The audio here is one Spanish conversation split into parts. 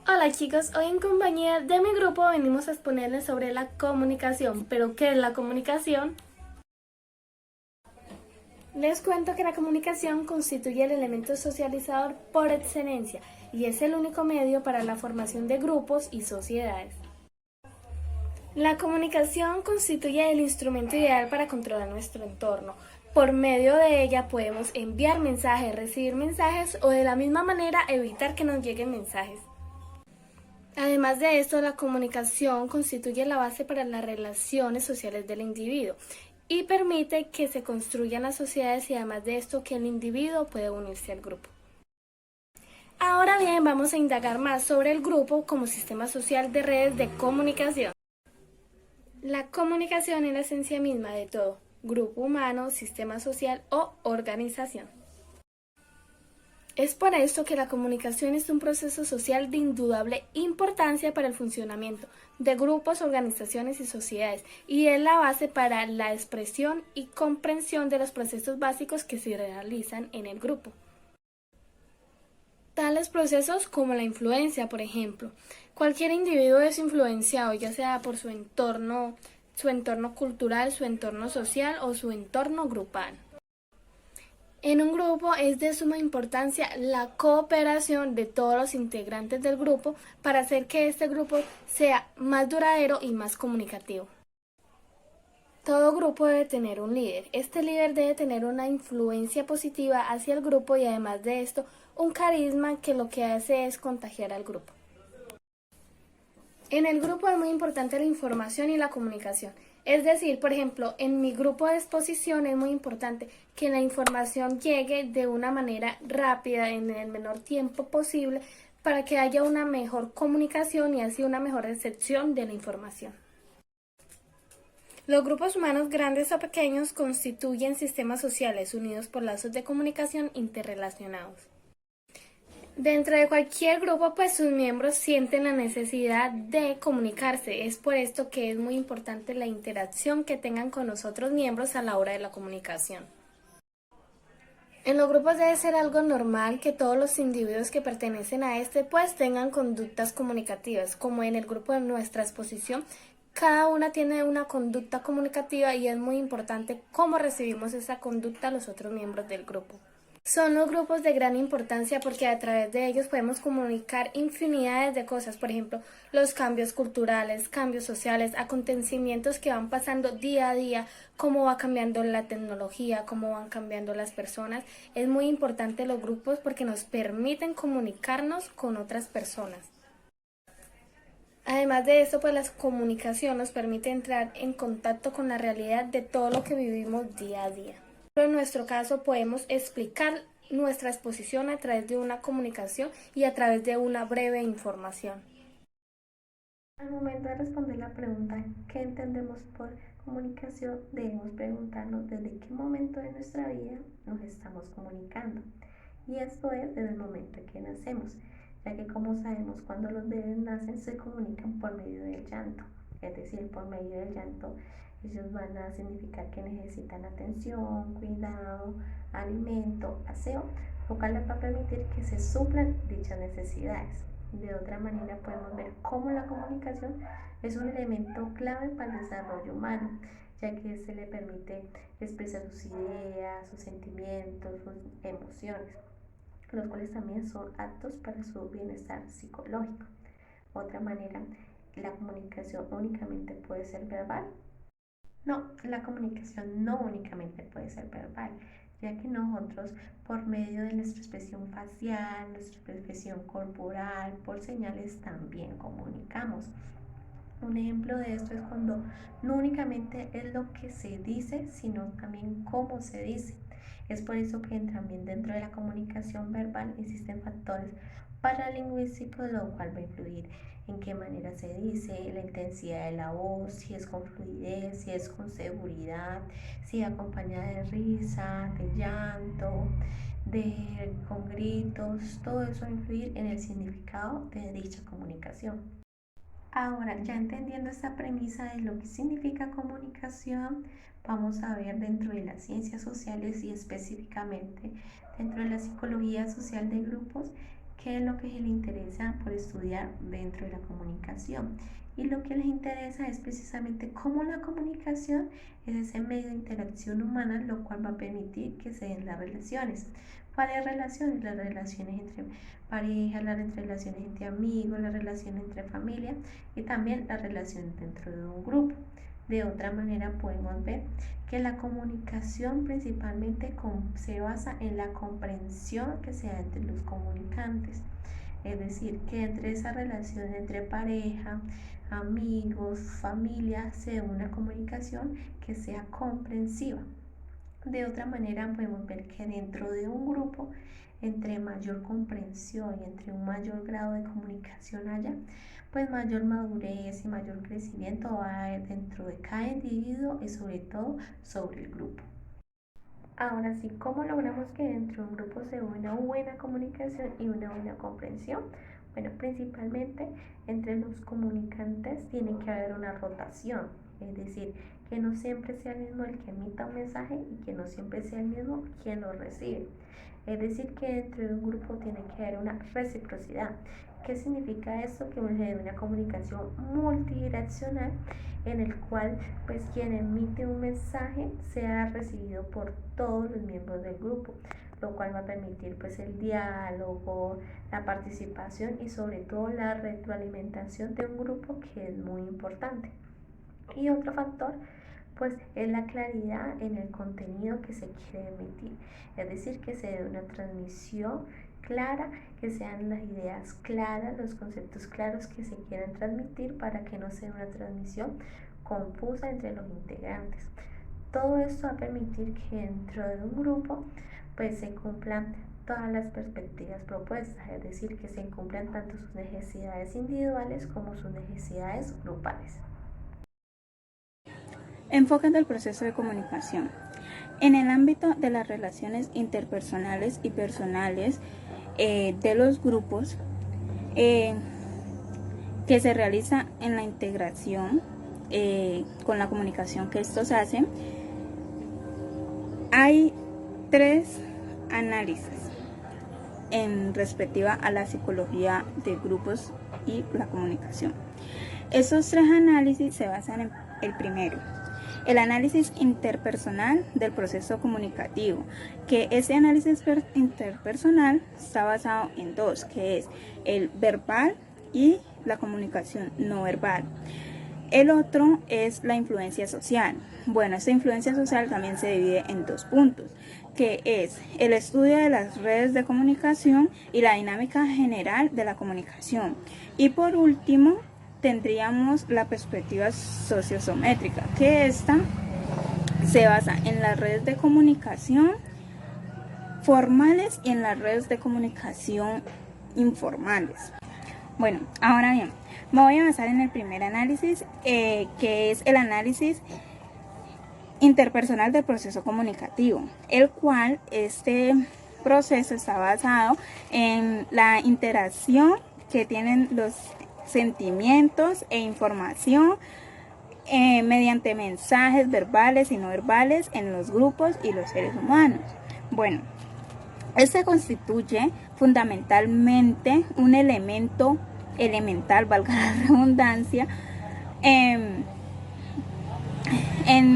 Hola chicos, hoy en compañía de mi grupo venimos a exponerles sobre la comunicación. ¿Pero qué es la comunicación? Les cuento que la comunicación constituye el elemento socializador por excelencia y es el único medio para la formación de grupos y sociedades. La comunicación constituye el instrumento ideal para controlar nuestro entorno. Por medio de ella podemos enviar mensajes, recibir mensajes o de la misma manera evitar que nos lleguen mensajes. Además de esto, la comunicación constituye la base para las relaciones sociales del individuo y permite que se construyan las sociedades y además de esto que el individuo puede unirse al grupo. Ahora bien, vamos a indagar más sobre el grupo como sistema social de redes de comunicación. La comunicación es la esencia misma de todo, grupo humano, sistema social o organización. Es por esto que la comunicación es un proceso social de indudable importancia para el funcionamiento de grupos, organizaciones y sociedades, y es la base para la expresión y comprensión de los procesos básicos que se realizan en el grupo. Tales procesos como la influencia, por ejemplo. Cualquier individuo es influenciado, ya sea por su entorno cultural, su entorno social o su entorno grupal. En un grupo es de suma importancia la cooperación de todos los integrantes del grupo para hacer que este grupo sea más duradero y más comunicativo. Todo grupo debe tener un líder. Este líder debe tener una influencia positiva hacia el grupo y además de esto, un carisma que lo que hace es contagiar al grupo. En el grupo es muy importante la información y la comunicación. Es decir, por ejemplo, en mi grupo de exposición es muy importante que la información llegue de una manera rápida, en el menor tiempo posible, para que haya una mejor comunicación y así una mejor recepción de la información. Los grupos humanos grandes o pequeños constituyen sistemas sociales unidos por lazos de comunicación interrelacionados. Dentro de cualquier grupo, pues sus miembros sienten la necesidad de comunicarse. Es por esto que es muy importante la interacción que tengan con los otros miembros a la hora de la comunicación. En los grupos debe ser algo normal que todos los individuos que pertenecen a este pues tengan conductas comunicativas, como en el grupo de nuestra exposición. Cada una tiene una conducta comunicativa y es muy importante cómo recibimos esa conducta a los otros miembros del grupo. Son los grupos de gran importancia porque a través de ellos podemos comunicar infinidades de cosas, por ejemplo, los cambios culturales, cambios sociales, acontecimientos que van pasando día a día, cómo va cambiando la tecnología, cómo van cambiando las personas. Es muy importante los grupos porque nos permiten comunicarnos con otras personas. Además de esto, pues la comunicación nos permite entrar en contacto con la realidad de todo lo que vivimos día a día. En nuestro caso podemos explicar nuestra exposición a través de una comunicación y a través de una breve información. Al momento de responder la pregunta ¿qué entendemos por comunicación? Debemos preguntarnos desde qué momento de nuestra vida nos estamos comunicando. Y esto es desde el momento en que nacemos, ya que como sabemos cuando los bebés nacen se comunican por medio del llanto. Es decir, por medio del llanto ellos van a significar que necesitan atención, cuidado, alimento, aseo, lo cual les va a permitir que se suplan dichas necesidades. De otra manera podemos ver cómo la comunicación es un elemento clave para el desarrollo humano, ya que se le permite expresar sus ideas, sus sentimientos, sus emociones, los cuales también son aptos para su bienestar psicológico. Otra manera, la comunicación únicamente puede ser verbal. No, la comunicación no únicamente puede ser verbal, ya que nosotros por medio de nuestra expresión facial, nuestra expresión corporal, por señales también comunicamos. Un ejemplo de esto es cuando no únicamente es lo que se dice, sino también cómo se dice. Es por eso que también dentro de la comunicación verbal existen factores paralingüísticos, lo cual va a influir en qué manera se dice, la intensidad de la voz, si es con fluidez, si es con seguridad, si acompañada de risa, de llanto, con gritos, todo eso va a influir en el significado de dicha comunicación. Ahora, ya entendiendo esta premisa de lo que significa comunicación, vamos a ver dentro de las ciencias sociales y específicamente dentro de la psicología social de grupos qué es lo que les interesa por estudiar dentro de la comunicación. Y lo que les interesa es precisamente cómo la comunicación es ese medio de interacción humana, lo cual va a permitir que se den las relaciones. ¿Cuáles relaciones? Las relaciones entre parejas, las relaciones entre amigos, las relaciones entre familia y también las relaciones dentro de un grupo. De otra manera podemos ver que la comunicación principalmente se basa en la comprensión que se da entre los comunicantes. Es decir, que entre esa relación entre pareja, amigos, familia, sea una comunicación que sea comprensiva. De otra manera podemos ver que dentro de un grupo, entre mayor comprensión y entre un mayor grado de comunicación haya, pues mayor madurez y mayor crecimiento va a haber dentro de cada individuo y sobre todo sobre el grupo. Ahora sí, ¿cómo logramos que dentro de un grupo se dé una buena comunicación y una buena comprensión? Bueno, principalmente entre los comunicantes tiene que haber una rotación, es decir, que no siempre sea el mismo el que emita un mensaje y que no siempre sea el mismo quien lo recibe. Es decir, que dentro de un grupo tiene que haber una reciprocidad. ¿Qué significa esto? Que se dé una comunicación multidireccional en el cual pues quien emite un mensaje sea recibido por todos los miembros del grupo, lo cual va a permitir pues el diálogo, la participación y sobre todo la retroalimentación de un grupo, que es muy importante. Y otro factor pues es la claridad en el contenido que se quiere emitir, es decir, que se dé una transmisión clara, que sean las ideas claras, los conceptos claros que se quieran transmitir para que no sea una transmisión confusa entre los integrantes. Todo esto va a permitir que dentro de un grupo pues se cumplan todas las perspectivas propuestas, es decir, que se cumplan tanto sus necesidades individuales como sus necesidades grupales. Enfoques del proceso de comunicación. En el ámbito de las relaciones interpersonales y personales de los grupos, que se realiza en la integración con la comunicación que estos hacen, hay 3 análisis en respectiva a la psicología de grupos y la comunicación. Esos 3 análisis se basan en el primero, el análisis interpersonal del proceso comunicativo, que ese análisis interpersonal está basado en 2, que es el verbal y la comunicación no verbal. El otro es la influencia social. Bueno, esta influencia social también se divide en 2 puntos, que es el estudio de las redes de comunicación y la dinámica general de la comunicación. Y por último, tendríamos la perspectiva sociosométrica, que esta se basa en las redes de comunicación formales y en las redes de comunicación informales. Bueno, ahora bien, me voy a basar en el primer análisis, que es el análisis interpersonal del proceso comunicativo, el cual este proceso está basado en la interacción que tienen los sentimientos e información mediante mensajes verbales y no verbales en los grupos y los seres humanos. Bueno, este constituye fundamentalmente un elemento elemental, valga la redundancia, en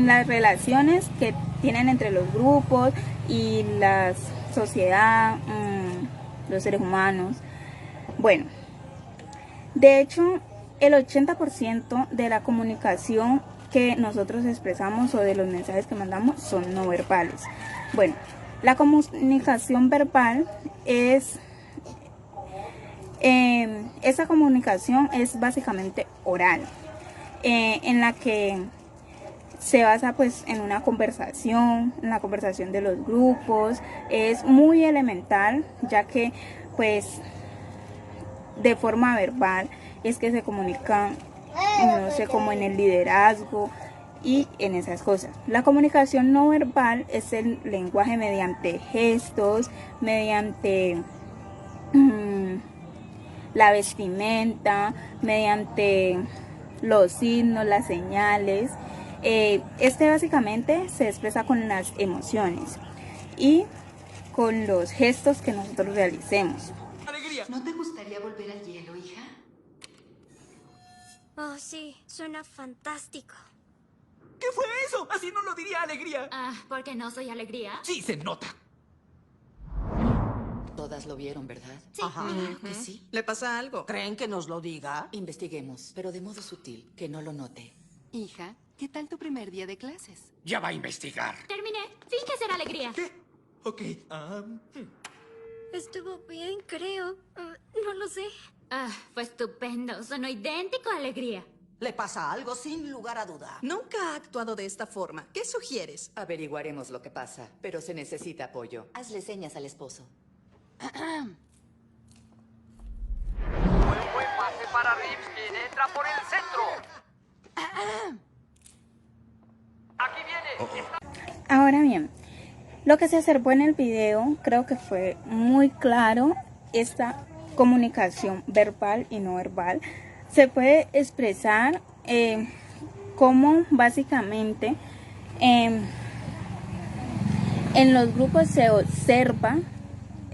las relaciones que tienen entre los grupos y la sociedad, los seres humanos. Bueno, de hecho, el 80% de la comunicación que nosotros expresamos o de los mensajes que mandamos son no verbales. Bueno, la comunicación verbal es, esa comunicación es básicamente oral, en la que se basa pues en una conversación, en la conversación de los grupos. Es muy elemental, ya que pues de forma verbal es que se comunican, no sé, como en el liderazgo y en esas cosas. La comunicación no verbal es el lenguaje mediante gestos, mediante la vestimenta, mediante los signos, las señales. Este básicamente se expresa con las emociones y con los gestos que nosotros realicemos. alegría! ¿No te gustaría volver al hielo, hija? Oh, sí, suena fantástico. ¿Qué fue eso? Así no lo diría alegría. ¿Porque no soy alegría? Sí, se nota. Todas lo vieron, ¿verdad? Sí. Ajá. Claro que sí. ¿Le pasa algo? ¿Creen que nos lo diga? Investiguemos, pero de modo sutil, que no lo note. Hija, ¿qué tal tu primer día de clases? Ya va a investigar. Terminé. Finge ser alegría. ¿Qué? Ok. Estuvo bien, creo. No lo sé. Fue estupendo. Sonó idéntico a alegría. ¿Le pasa algo sin lugar a duda? Nunca ha actuado de esta forma. ¿Qué sugieres? Averiguaremos lo que pasa, pero se necesita apoyo. Hazle señas al esposo. Buen pase para Ripskin. Entra por el centro. Aquí viene. Ahora bien, lo que se observó en el video creo que fue muy claro esta comunicación verbal y no verbal. Se puede expresar cómo básicamente en los grupos se observa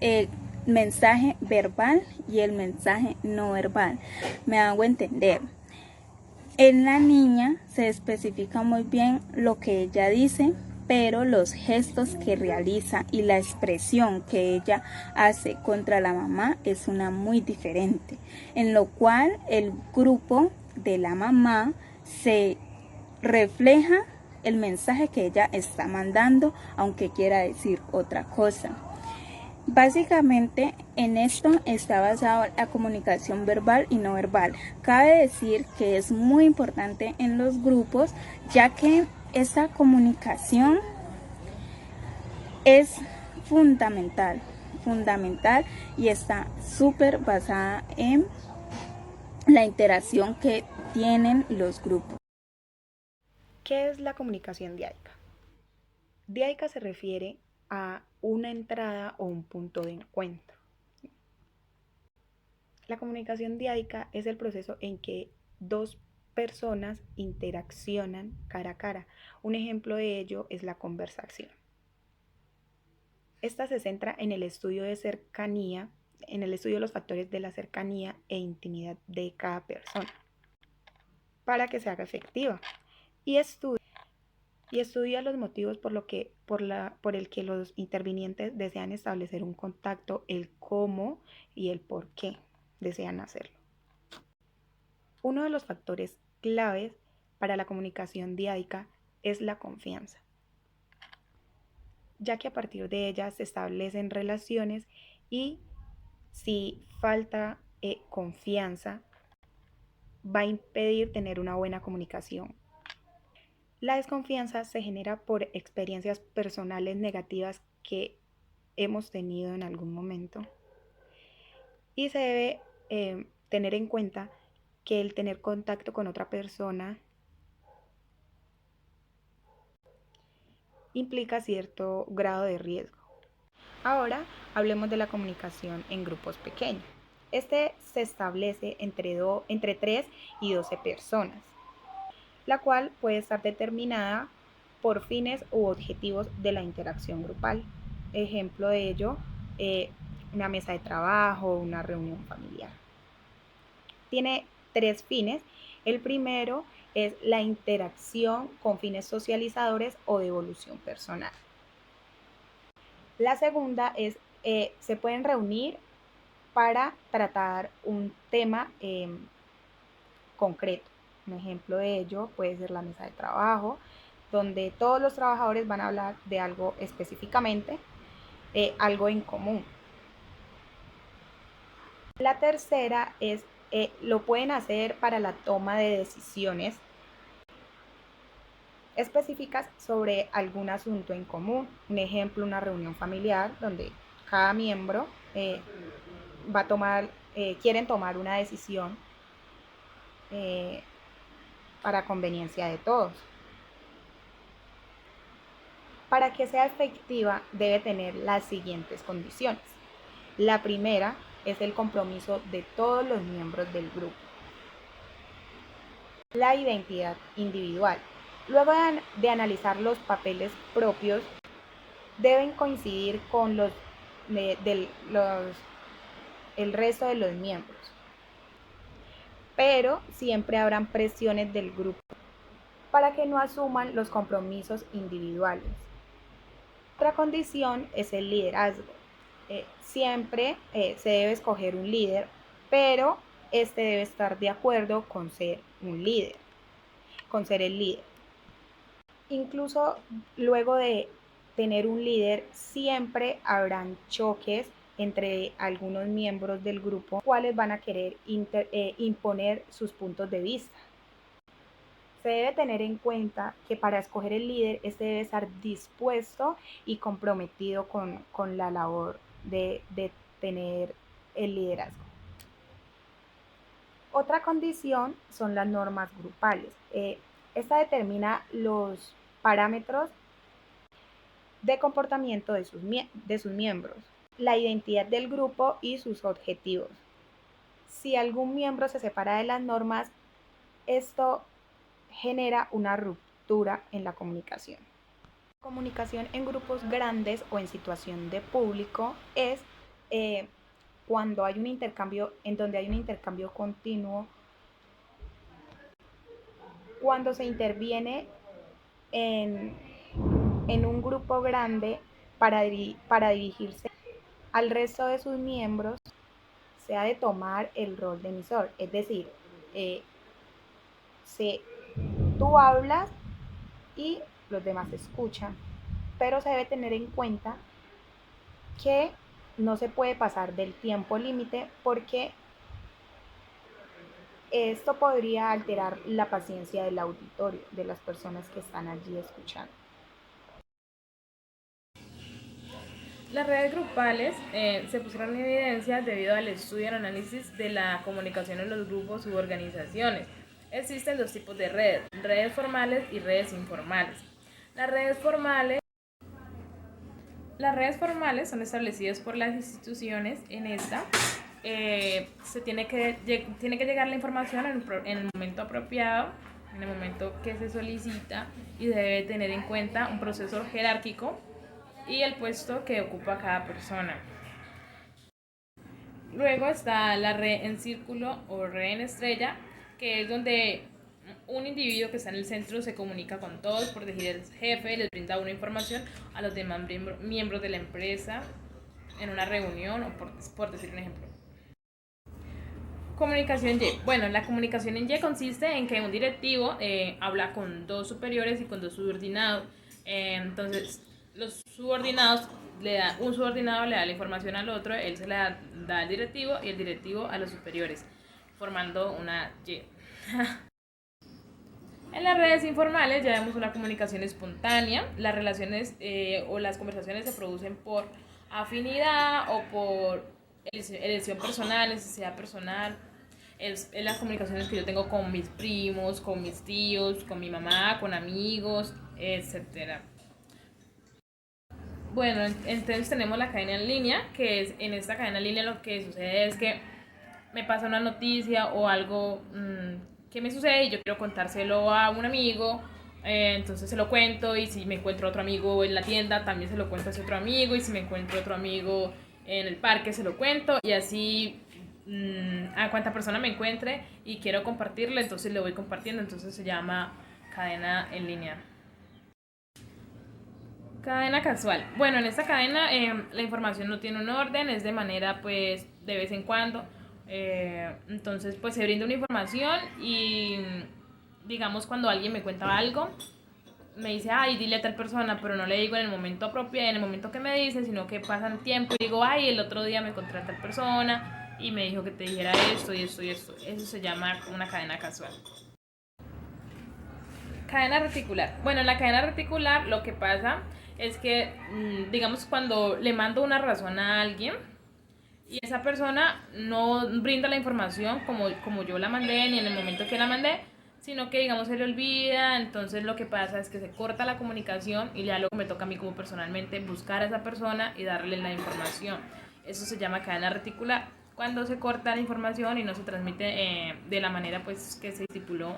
el mensaje verbal y el mensaje no verbal. Me hago entender. En la niña se especifica muy bien lo que ella dice, pero los gestos que realiza y la expresión que ella hace contra la mamá es una muy diferente, en lo cual el grupo de la mamá se refleja el mensaje que ella está mandando, aunque quiera decir otra cosa. Básicamente en esto está basado la comunicación verbal y no verbal. Cabe decir que es muy importante en los grupos, ya que esa comunicación es fundamental y está súper basada en la interacción que tienen los grupos. ¿Qué es la comunicación diádica? Diádica se refiere a una entrada o un punto de encuentro. La comunicación diádica es el proceso en que dos personas interaccionan cara a cara. Un ejemplo de ello es la conversación. Esta se centra en el estudio de cercanía, en el estudio de los factores de la cercanía e intimidad de cada persona, para que se haga efectiva, y estudia los motivos por el que los intervinientes desean establecer un contacto, el cómo y el por qué desean hacerlo. Uno de los factores claves para la comunicación diádica es la confianza, ya que a partir de ella se establecen relaciones y si falta confianza va a impedir tener una buena comunicación. La desconfianza se genera por experiencias personales negativas que hemos tenido en algún momento y se debe tener en cuenta que el tener contacto con otra persona implica cierto grado de riesgo. Ahora hablemos de la comunicación en grupos pequeños. Este se establece entre 3 y 12 personas, la cual puede estar determinada por fines u objetivos de la interacción grupal. Ejemplo de ello, una mesa de trabajo, una reunión familiar. Tiene 3 fines. El primero es la interacción con fines socializadores o de evolución personal. La segunda es, se pueden reunir para tratar un tema concreto. Un ejemplo de ello puede ser la mesa de trabajo, donde todos los trabajadores van a hablar de algo específicamente, algo en común. La tercera es, lo pueden hacer para la toma de decisiones específicas sobre algún asunto en común. Un ejemplo, una reunión familiar donde cada miembro quieren tomar una decisión para conveniencia de todos. Para que sea efectiva debe tener las siguientes condiciones. La primera es el compromiso de todos los miembros del grupo. La identidad individual. Luego de analizar los papeles propios, deben coincidir con los el resto de los miembros, pero siempre habrán presiones del grupo para que no asuman los compromisos individuales. Otra condición es el liderazgo. Siempre se debe escoger un líder, pero este debe estar de acuerdo con ser un líder, con ser el líder. Incluso luego de tener un líder, siempre habrán choques entre algunos miembros del grupo, cuales van a querer imponer sus puntos de vista. Se debe tener en cuenta que para escoger el líder, este debe estar dispuesto y comprometido con la labor de tener el liderazgo. Otra condición son las normas grupales. Esta determina los parámetros de comportamiento de sus miembros, la identidad del grupo y sus objetivos. Si algún miembro se separa de las normas, esto genera una ruptura en la comunicación. Comunicación en grupos grandes o en situación de público es cuando hay un intercambio, en donde hay un intercambio continuo, cuando se interviene en un grupo grande para dirigirse al resto de sus miembros, se ha de tomar el rol de emisor, es decir, tú hablas y los demás escuchan, pero se debe tener en cuenta que no se puede pasar del tiempo límite porque esto podría alterar la paciencia del auditorio, de las personas que están allí escuchando. Las redes grupales se pusieron en evidencia debido al estudio y análisis de la comunicación en los grupos u organizaciones. Existen dos tipos de redes formales y redes informales. Las redes formales son establecidas por las instituciones. En esta tiene que llegar la información en el momento apropiado, en el momento que se solicita, y debe tener en cuenta un proceso jerárquico y el puesto que ocupa cada persona. Luego está la red en círculo o red en estrella, que es donde un individuo que está en el centro se comunica con todos, por decir el jefe les brinda una información a los demás miembros de la empresa en una reunión, o por decir un ejemplo. Comunicación Y. Bueno, la comunicación en Y consiste en que un directivo habla con dos superiores y con dos subordinados. Entonces, los subordinados un subordinado le da la información al otro, él se la da al directivo y el directivo a los superiores, formando una Y. En las redes informales ya vemos una comunicación espontánea. Las relaciones o las conversaciones se producen por afinidad o por elección personal, necesidad personal. Es las comunicaciones que yo tengo con mis primos, con mis tíos, con mi mamá, con amigos, etc. Bueno, entonces tenemos la cadena en línea, que es en esta cadena en línea lo que sucede es que me pasa una noticia o algo que me sucede y yo quiero contárselo a un amigo, entonces se lo cuento, y si me encuentro otro amigo en la tienda también se lo cuento a ese otro amigo, y si me encuentro otro amigo en el parque se lo cuento, y así a cuanta persona me encuentre y quiero compartirle, entonces le voy compartiendo. Entonces se llama cadena en línea. Cadena casual. Bueno, en esta cadena la información no tiene un orden, es de manera pues de vez en cuando. Entonces pues se brinda una información y digamos cuando alguien me cuenta algo, me dice, ay, dile a tal persona, pero no le digo en el momento apropiado, en el momento que me dice, sino que pasa el tiempo y digo, ay, el otro día me encontré a tal persona y me dijo que te dijera esto y esto y esto. Eso se llama una cadena casual. Cadena reticular. Bueno, en la cadena reticular lo que pasa es que, digamos, cuando le mando una razón a alguien y esa persona no brinda la información como yo la mandé, ni en el momento que la mandé, sino que, digamos, se le olvida, entonces lo que pasa es que se corta la comunicación y ya luego me toca a mí como personalmente buscar a esa persona y darle la información. Eso se llama cadena reticular, cuando se corta la información y no se transmite de la manera pues que se estipuló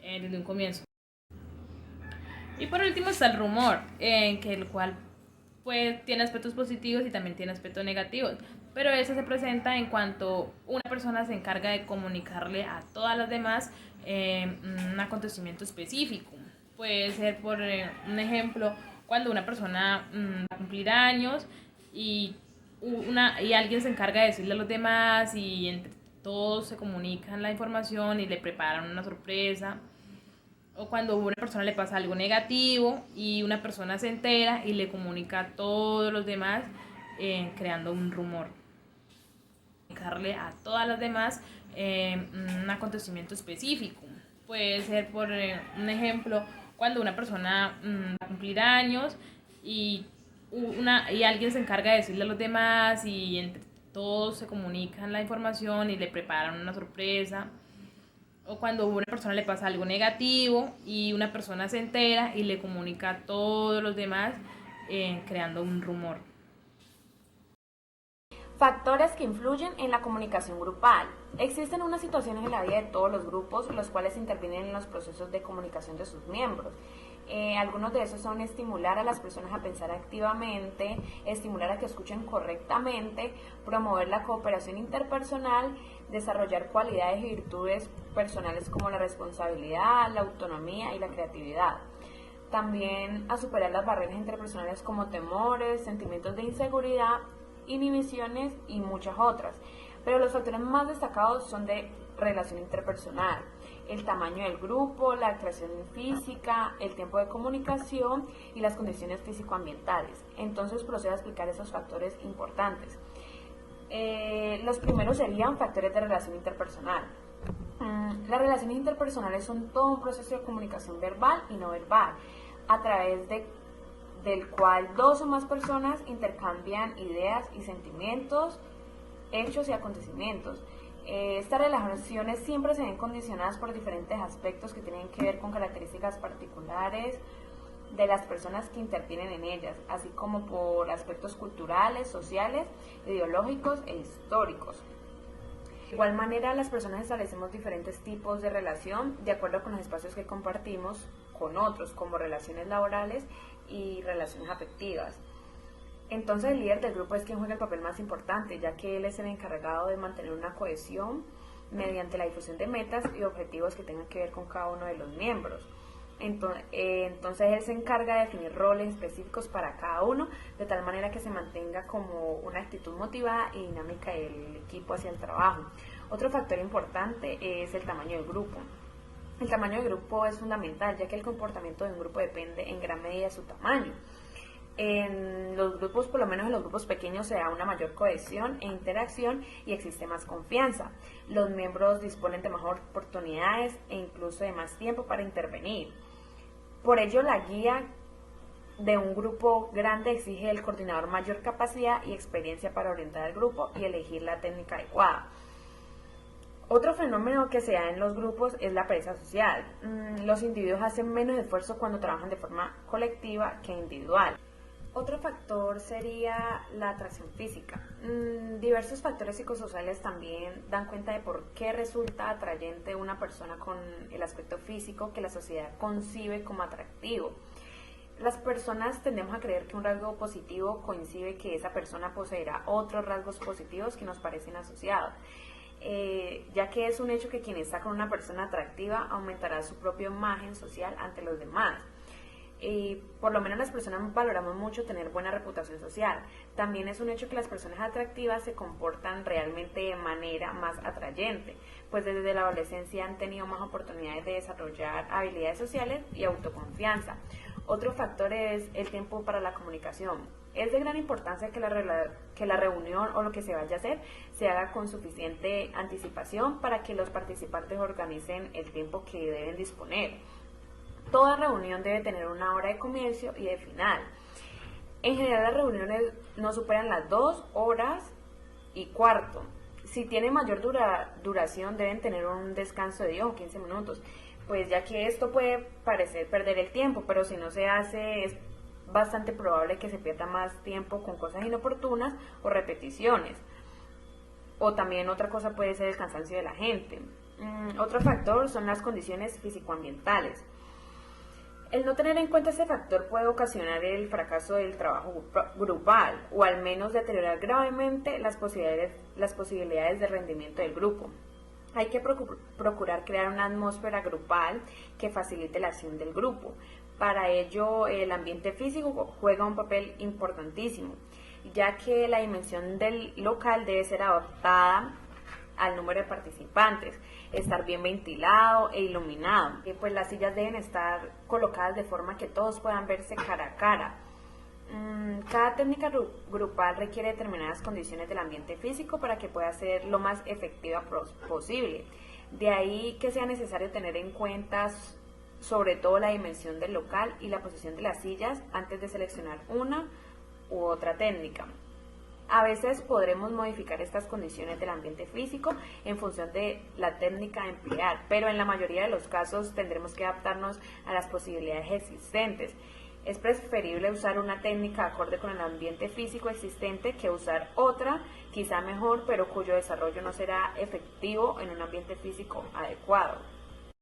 desde un comienzo. Y por último está el rumor, que el cual pues tiene aspectos positivos y también tiene aspectos negativos. pero esa se presenta en cuanto una persona se encarga de comunicarle a todas las demás un acontecimiento específico. Puede ser, por un ejemplo, cuando una persona va a cumplir años y alguien se encarga de decirle a los demás y entre todos se comunican la información y le preparan una sorpresa. O cuando a una persona le pasa algo negativo y una persona se entera y le comunica a todos los demás creando un rumor. Comunicarle a todas las demás un acontecimiento específico. Puede ser, por un ejemplo, cuando una persona va a cumplir años y alguien se encarga de decirle a los demás y entre todos se comunican la información y le preparan una sorpresa. O cuando a una persona le pasa algo negativo y una persona se entera y le comunica a todos los demás creando un rumor. Factores que influyen en la comunicación grupal. Existen unas situaciones en la vida de todos los grupos los cuales intervienen en los procesos de comunicación de sus miembros. Algunos de esos son estimular a las personas a pensar activamente, estimular a que escuchen correctamente, promover la cooperación interpersonal, desarrollar cualidades y virtudes personales como la responsabilidad, la autonomía y la creatividad. También a superar las barreras interpersonales como temores, sentimientos de inseguridad, inhibiciones y muchas otras. Pero los factores más destacados son de relación interpersonal, el tamaño del grupo, la creación física, el tiempo de comunicación y las condiciones físico-ambientales. Entonces procedo a explicar esos factores importantes. Los primeros serían factores de relación interpersonal. Las relaciones interpersonales son todo un proceso de comunicación verbal y no verbal, a través del cual dos o más personas intercambian ideas y sentimientos, hechos y acontecimientos. Estas relaciones siempre se ven condicionadas por diferentes aspectos que tienen que ver con características particulares de las personas que intervienen en ellas, así como por aspectos culturales, sociales, ideológicos e históricos. De igual manera, las personas establecemos diferentes tipos de relación de acuerdo con los espacios que compartimos con otros, como relaciones laborales y relaciones afectivas. Entonces el líder del grupo es quien juega el papel más importante, ya que él es el encargado de mantener una cohesión mediante la difusión de metas y objetivos que tengan que ver con cada uno de los miembros. Entonces él se encarga de definir roles específicos para cada uno, de tal manera que se mantenga como una actitud motivada y dinámica del equipo hacia el trabajo. Otro factor importante es el tamaño del grupo. El tamaño del grupo es fundamental, ya que el comportamiento de un grupo depende en gran medida de su tamaño. En los grupos, por lo menos en los grupos pequeños, se da una mayor cohesión e interacción y existe más confianza. Los miembros disponen de mejores oportunidades e incluso de más tiempo para intervenir. Por ello, la guía de un grupo grande exige del coordinador mayor capacidad y experiencia para orientar al grupo y elegir la técnica adecuada. Otro fenómeno que se da en los grupos es la pereza social. Los individuos hacen menos esfuerzo cuando trabajan de forma colectiva que individual. Otro factor sería la atracción física. Diversos factores psicosociales también dan cuenta de por qué resulta atrayente una persona con el aspecto físico que la sociedad concibe como atractivo. Las personas tendemos a creer que un rasgo positivo coincide que esa persona poseerá otros rasgos positivos que nos parecen asociados, ya que es un hecho que quien está con una persona atractiva aumentará su propia imagen social ante los demás. Por lo menos las personas valoramos mucho tener buena reputación social. También es un hecho que las personas atractivas se comportan realmente de manera más atrayente, pues desde la adolescencia han tenido más oportunidades de desarrollar habilidades sociales y autoconfianza. Otro factor es el tiempo para la comunicación. Es de gran importancia que la reunión o lo que se vaya a hacer se haga con suficiente anticipación para que los participantes organicen el tiempo que deben disponer. Toda reunión debe tener una hora de comienzo y de final. En general las reuniones no superan las 2 horas y cuarto. Si tiene mayor duración deben tener un descanso de 10 o 15 minutos, pues ya que esto puede parecer perder el tiempo, pero si no se hace es bastante probable que se pierda más tiempo con cosas inoportunas o repeticiones. O también otra cosa puede ser el cansancio de la gente. Otro factor son las condiciones físico-ambientales. El no tener en cuenta este factor puede ocasionar el fracaso del trabajo grupal o al menos deteriorar gravemente las posibilidades de rendimiento del grupo. Hay que procurar crear una atmósfera grupal que facilite la acción del grupo. Para ello, el ambiente físico juega un papel importantísimo, ya que la dimensión del local debe ser adaptada al número de participantes, estar bien ventilado e iluminado. Pues las sillas deben estar colocadas de forma que todos puedan verse cara a cara. Cada técnica grupal requiere determinadas condiciones del ambiente físico para que pueda ser lo más efectiva posible. De ahí que sea necesario tener en cuenta sobre todo la dimensión del local y la posición de las sillas antes de seleccionar una u otra técnica. A veces podremos modificar estas condiciones del ambiente físico en función de la técnica a emplear, pero en la mayoría de los casos tendremos que adaptarnos a las posibilidades existentes. Es preferible usar una técnica acorde con el ambiente físico existente que usar otra, quizá mejor, pero cuyo desarrollo no será efectivo en un ambiente físico adecuado.